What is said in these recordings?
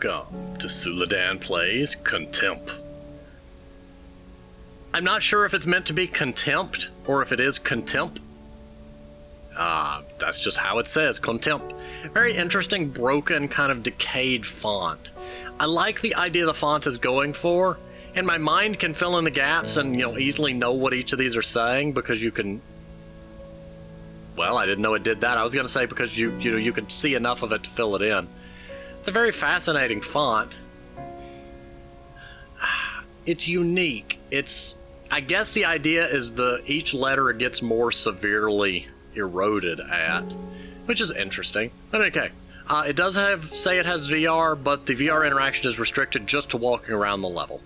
Welcome to Suladan Plays CONTEMP. I'm not sure if it's meant to be contempt or if it is contempt. That's just how it says, contempt. Very interesting, broken, kind of decayed font. I like the idea the font is going for, and my mind can fill in the gaps and, easily know what each of these are saying because you can... Well, I didn't know it did that. I was going to say because you can see enough of it to fill it in. It's a very fascinating font. It's unique. I guess the idea is each letter gets more severely eroded at, which is interesting. But okay, it does say it has VR, but the VR interaction is restricted just to walking around the level.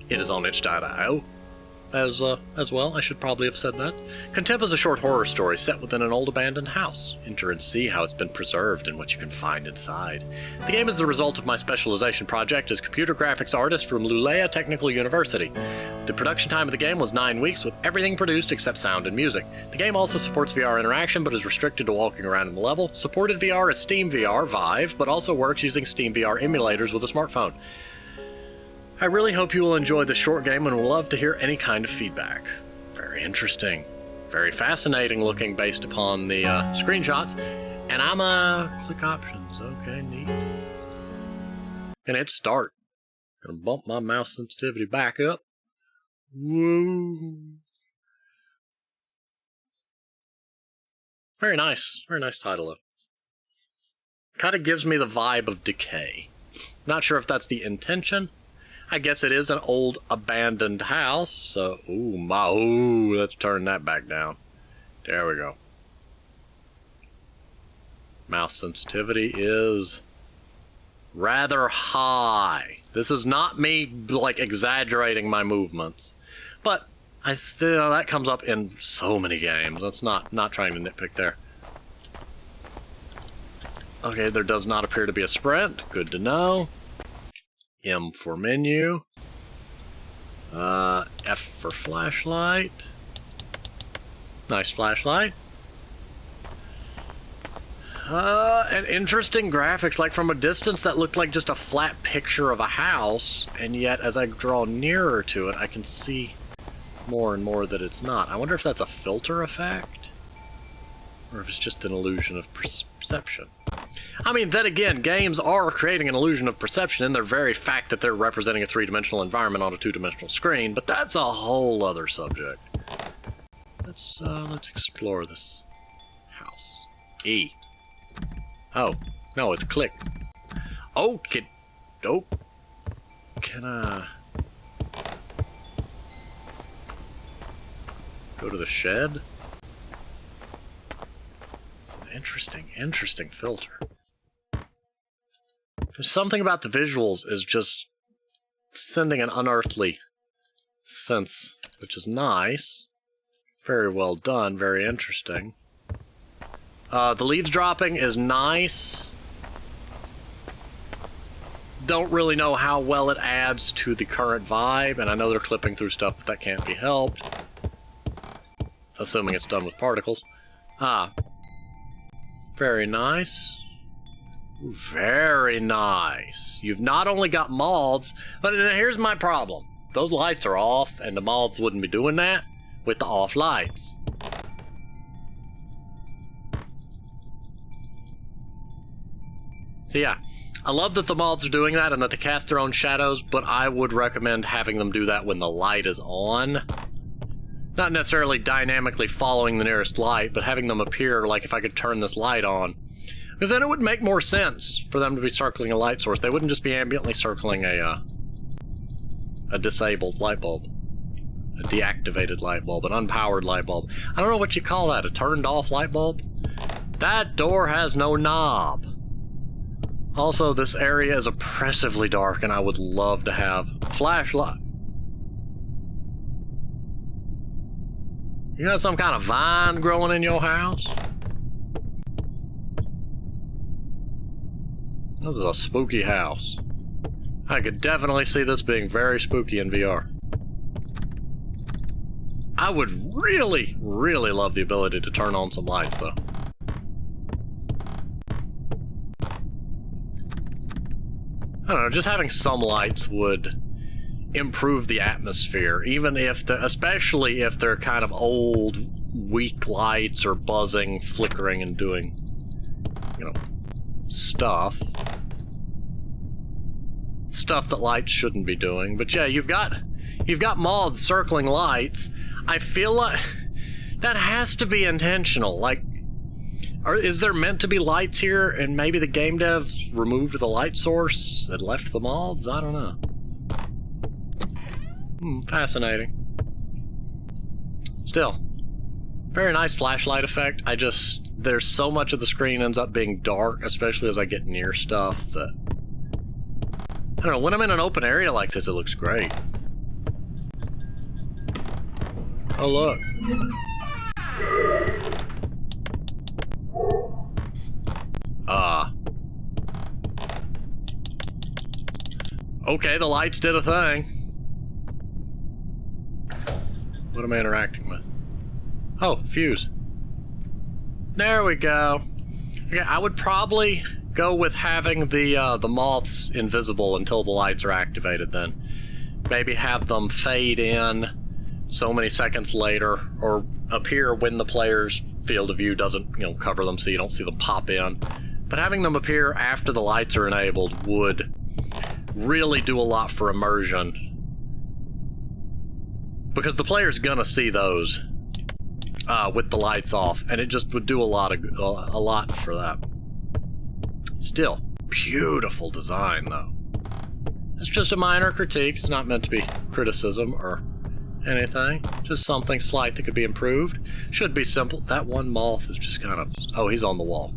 It is on itch.io as well. I should probably have said that. CONTEMP is a short horror story set within an old abandoned house. Enter and see how it's been preserved and what you can find inside. The game is the result of my specialization project as computer graphics artist from Lulea Technical University. The production time of the game was 9 weeks with everything produced except sound and music. The game also supports VR interaction but is restricted to walking around in the level. Supported VR is Steam VR, Vive, but also works using Steam VR emulators with a smartphone. I really hope you will enjoy this short game and would love to hear any kind of feedback. Very interesting. Very fascinating looking based upon the screenshots. And I'm click options. Okay, neat. And hit start. Gonna bump my mouse sensitivity back up. Woo. Very nice. Very nice title though. Kind of gives me the vibe of decay. Not sure if that's the intention. I guess it is an old abandoned house, so, let's turn that back down. There we go. Mouse sensitivity is rather high. This is not me, exaggerating my movements. But, that comes up in so many games. That's not trying to nitpick there. Okay, there does not appear to be a sprint. Good to know. M for menu, F for flashlight, nice flashlight, and interesting graphics, like from a distance that looked like just a flat picture of a house, and yet as I draw nearer to it I can see more and more that it's not. I wonder if that's a filter effect, or if it's just an illusion of perception. I mean, then again, games are creating an illusion of perception in their very fact that they're representing a three-dimensional environment on a two-dimensional screen, but that's a whole other subject. Let's explore this house. E. Oh, no, it's click. Oh, can I go to the shed? It's an interesting filter. There's something about the visuals is just sending an unearthly sense, which is nice. Very well done, very interesting. The leaves dropping is nice. Don't really know how well it adds to the current vibe, and I know they're clipping through stuff, but that can't be helped. Assuming it's done with particles. Very nice. Very nice. You've not only got moths, but here's my problem. Those lights are off, and the moths wouldn't be doing that with the off lights. So yeah, I love that the moths are doing that and that they cast their own shadows, but I would recommend having them do that when the light is on. Not necessarily dynamically following the nearest light, but having them appear like if I could turn this light on. Because then it would make more sense for them to be circling a light source. They wouldn't just be ambiently circling a disabled light bulb. A deactivated light bulb, an unpowered light bulb. I don't know what you call that, a turned off light bulb? That door has no knob. Also, this area is oppressively dark and I would love to have a flashlight. You got some kind of vine growing in your house? This is a spooky house. I could definitely see this being very spooky in VR. I would really, really love the ability to turn on some lights, though. I don't know, just having some lights would improve the atmosphere, even if especially if they're kind of old, weak lights or buzzing, flickering, and doing, you know, stuff that lights shouldn't be doing. But yeah, you've got moths circling lights. I feel like that has to be intentional. Like, is there meant to be lights here, and maybe the game devs removed the light source and left the moths? I don't know. Fascinating. Still, very nice flashlight effect. There's so much of the screen ends up being dark, especially as I get near stuff, that... I don't know, when I'm in an open area like this, it looks great. Oh, look. Okay, the lights did a thing. What am I interacting with? Oh, fuse. There we go. Okay, I would probably go with having the moths invisible until the lights are activated then. Maybe have them fade in so many seconds later, or appear when the player's field of view doesn't, you know, cover them so you don't see them pop in. But having them appear after the lights are enabled would really do a lot for immersion. Because the player's gonna see those with the lights off, and it just would do a lot for that. Still, beautiful design though. It's just a minor critique. It's not meant to be criticism or anything. Just something slight that could be improved. Should be simple. That one moth is just kind of... Oh, he's on the wall.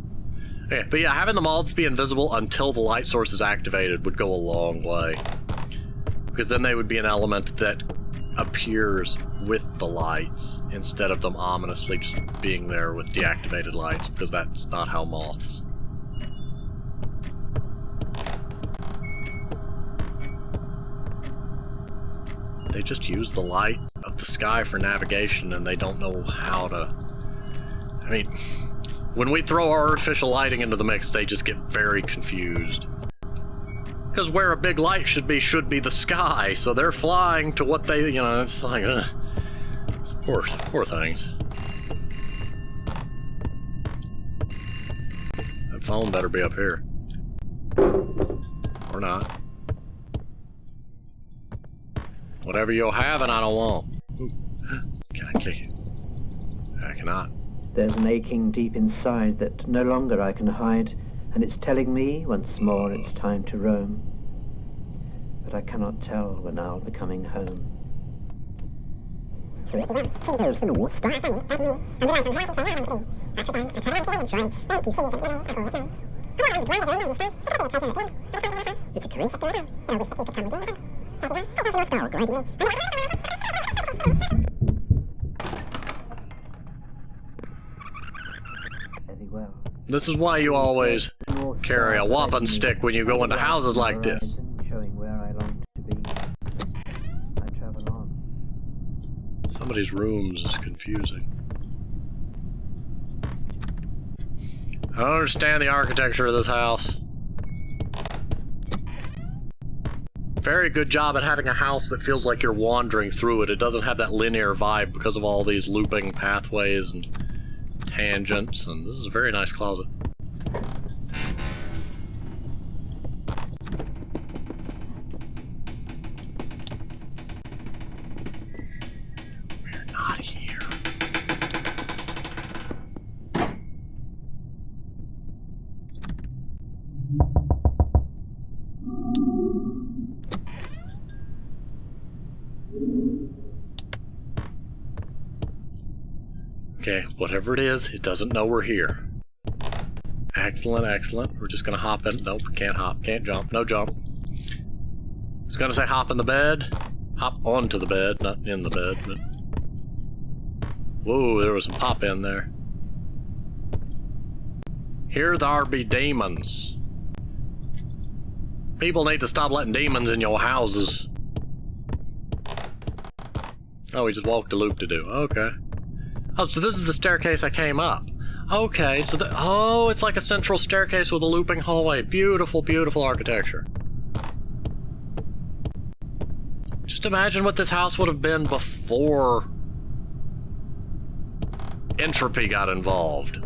Okay, but yeah, having the moths be invisible until the light source is activated would go a long way. Because then they would be an element that appears with the lights instead of them ominously just being there with deactivated lights, because that's not how moths. They just use the light of the sky for navigation, and they don't know how to... I mean, when we throw our artificial lighting into the mix, they just get very confused. Because where a big light should be the sky, so they're flying to what they, you know, it's like, poor things. That phone better be up here. Or not. Whatever you're having, I don't want. Ooh. Can I kick it? I cannot. There's an aching deep inside that no longer I can hide, and it's telling me once more it's time to roam. But I cannot tell when I'll be coming home. This is why you always carry a whopping stick when you go into houses like this. Showing where I long to be. I travel on. Somebody's rooms is confusing. I don't understand the architecture of this house. Very good job at having a house that feels like you're wandering through it. It doesn't have that linear vibe because of all these looping pathways and tangents, and this is a very nice closet. We're not here. Okay, whatever it is, it doesn't know we're here. Excellent, excellent. We're just gonna hop in. Nope, can't hop, can't jump, no jump. It's gonna say hop in the bed. Hop onto the bed, not in the bed, but... Whoa, there was some pop in there. Here there be demons. People need to stop letting demons in your houses. Oh, we just walked a loop-de-doo. Okay. Oh, so this is the staircase I came up. Okay, so oh, it's like a central staircase with a looping hallway. Beautiful, beautiful architecture. Just imagine what this house would have been before entropy got involved.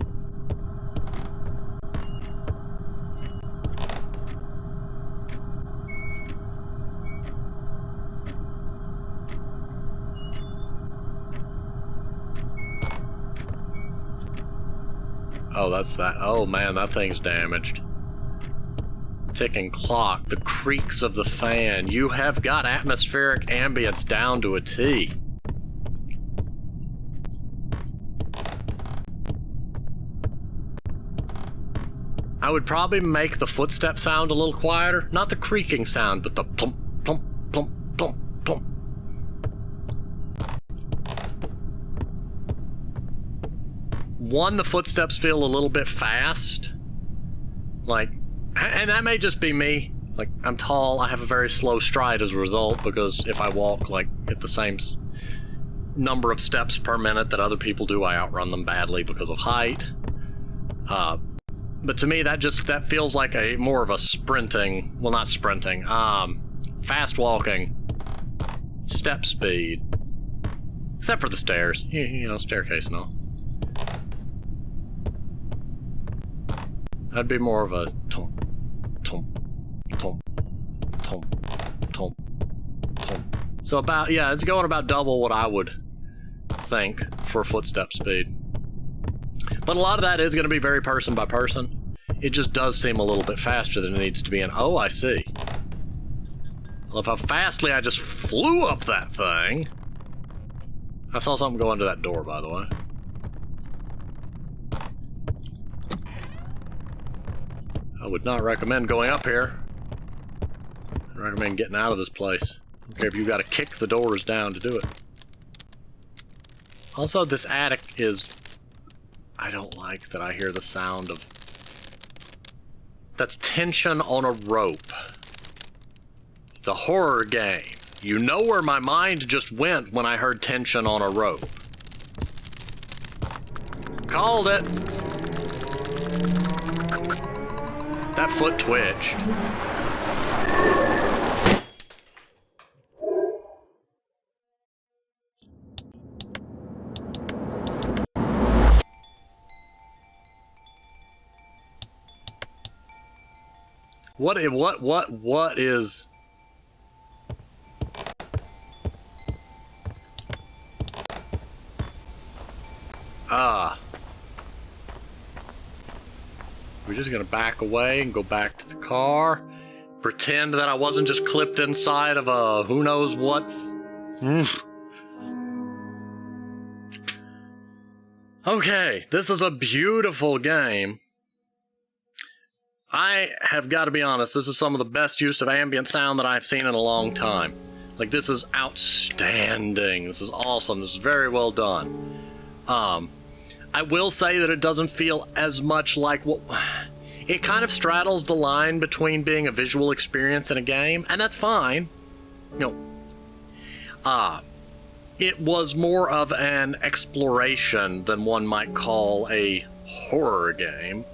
Oh, that's that. Oh man, that thing's damaged. Ticking clock, the creaks of the fan. You have got atmospheric ambience down to a T. I would probably make the footstep sound a little quieter. Not the creaking sound, but the plump, plump, plump, plump, plump. One, the footsteps feel a little bit fast. Like, and that may just be me. Like, I'm tall, I have a very slow stride as a result, because if I walk, like, at the same number of steps per minute that other people do, I outrun them badly because of height. But to me, that feels like a more of a sprinting, well, not sprinting, fast walking step speed. Except for the stairs, you know, staircase and all. That'd be more of a tom, tom, tom, tom, tom, tom. So about, yeah, it's going about double what I would think for footstep speed. But a lot of that is going to be very person by person. It just does seem a little bit faster than it needs to be, and oh, I see. I love how fastly I just flew up that thing. I saw something go under that door, by the way. I would not recommend going up here. I recommend getting out of this place. I don't care if you gotta kick the doors down to do it. Also, this attic is... I don't like that I hear the sound of... That's tension on a rope. It's a horror game. You know where my mind just went when I heard tension on a rope. Called it! That foot twitched. What is... We're just gonna back away and go back to the car. Pretend that I wasn't just clipped inside of a who knows what. Okay, this is a beautiful game. I have got to be honest, this is some of the best use of ambient sound that I've seen in a long time. Like, this is outstanding. This is awesome. This is very well done. I will say that it doesn't feel as much like what... It kind of straddles the line between being a visual experience and a game, and that's fine. You know, it was more of an exploration than one might call a horror game.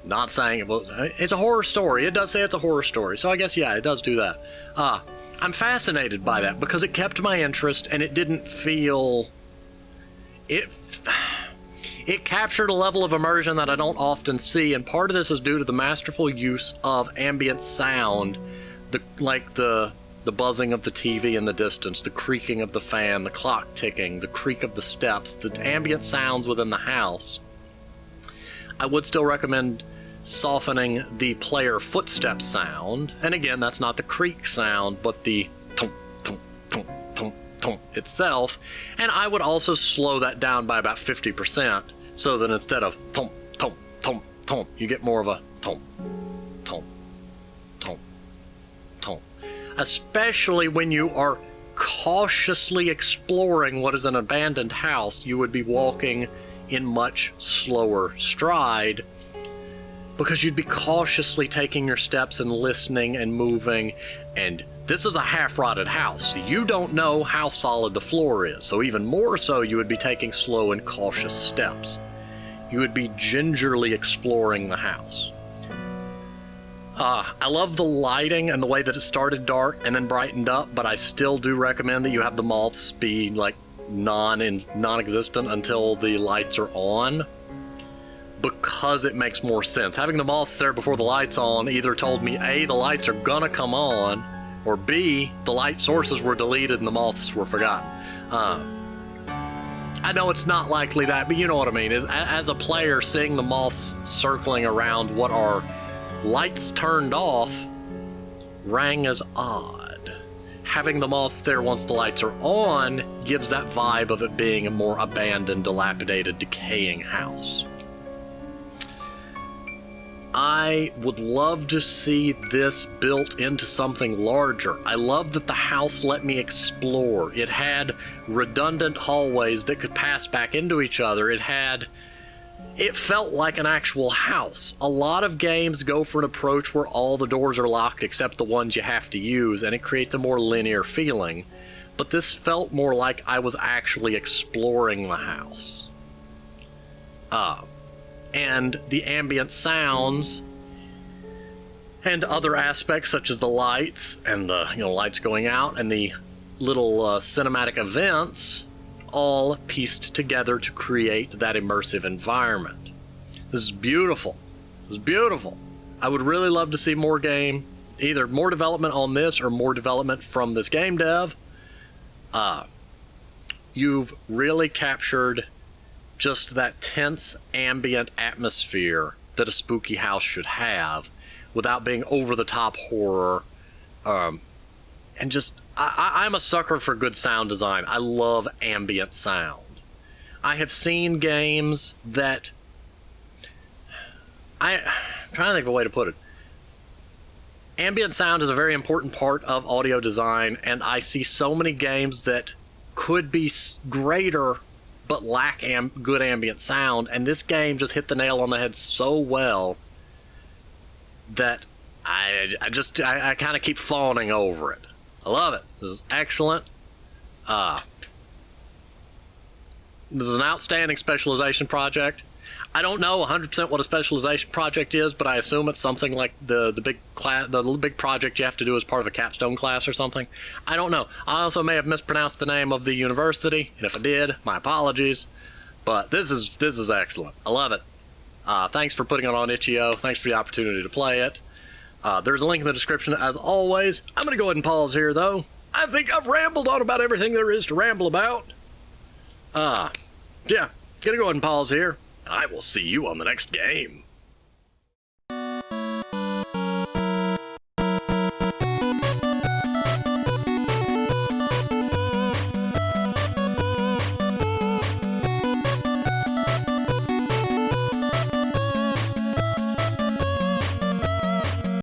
Not saying it was... It's a horror story. It does say it's a horror story, so I guess, yeah, it does do that. I'm fascinated by that because it kept my interest and it didn't feel... It captured a level of immersion that I don't often see, and part of this is due to the masterful use of ambient sound, the buzzing of the TV in the distance, the creaking of the fan, the clock ticking, the creak of the steps, the ambient sounds within the house. I would still recommend softening the player footstep sound, and again, that's not the creak sound, but the thump, thump, thump, thump, thump itself, and I would also slow that down by about 50%, so that instead of thump, thump, thump, thump, you get more of a thump, thump, thump, thump. Especially when you are cautiously exploring what is an abandoned house, you would be walking in much slower stride, because you'd be cautiously taking your steps and listening and moving, and this is a half-rotted house, so you don't know how solid the floor is, so even more so you would be taking slow and cautious steps. You would be gingerly exploring the house. I love the lighting and the way that it started dark and then brightened up, but I still do recommend that you have the moths be like non-existent until the lights are on, because it makes more sense. Having the moths there before the lights on either told me A, the lights are gonna come on, or B, the light sources were deleted and the moths were forgotten. I know it's not likely that, but you know what I mean. As a player, seeing the moths circling around what are lights turned off rang as odd. Having the moths there once the lights are on gives that vibe of it being a more abandoned, dilapidated, decaying house. I would love to see this built into something larger. I love that the house let me explore. It had redundant hallways that could pass back into each other. It felt like an actual house. A lot of games go for an approach where all the doors are locked except the ones you have to use, and it creates a more linear feeling. But this felt more like I was actually exploring the house. And the ambient sounds and other aspects such as the lights and the lights going out and the little cinematic events all pieced together to create that immersive environment. This is beautiful. This is beautiful. I would really love to see more either more development on this or more development from this game dev. You've really captured just that tense ambient atmosphere that a spooky house should have without being over-the-top horror. And just, I'm a sucker for good sound design. I love ambient sound. I have seen games that... I'm trying to think of a way to put it. Ambient sound is a very important part of audio design, and I see so many games that could be greater but lack good ambient sound, and this game just hit the nail on the head so well that I kind of keep fawning over it. I love it. This is excellent. This is an outstanding specialization project. I don't know 100% what a specialization project is, but I assume it's something like the big project you have to do as part of a capstone class or something. I don't know. I also may have mispronounced the name of the university, and if I did, my apologies. But this is excellent. I love it. Thanks for putting it on itch.io. Thanks for the opportunity to play it. There's a link in the description as always. I'm going to go ahead and pause here, though. I think I've rambled on about everything there is to ramble about. Yeah, going to go ahead and pause here. I will see you on the next game.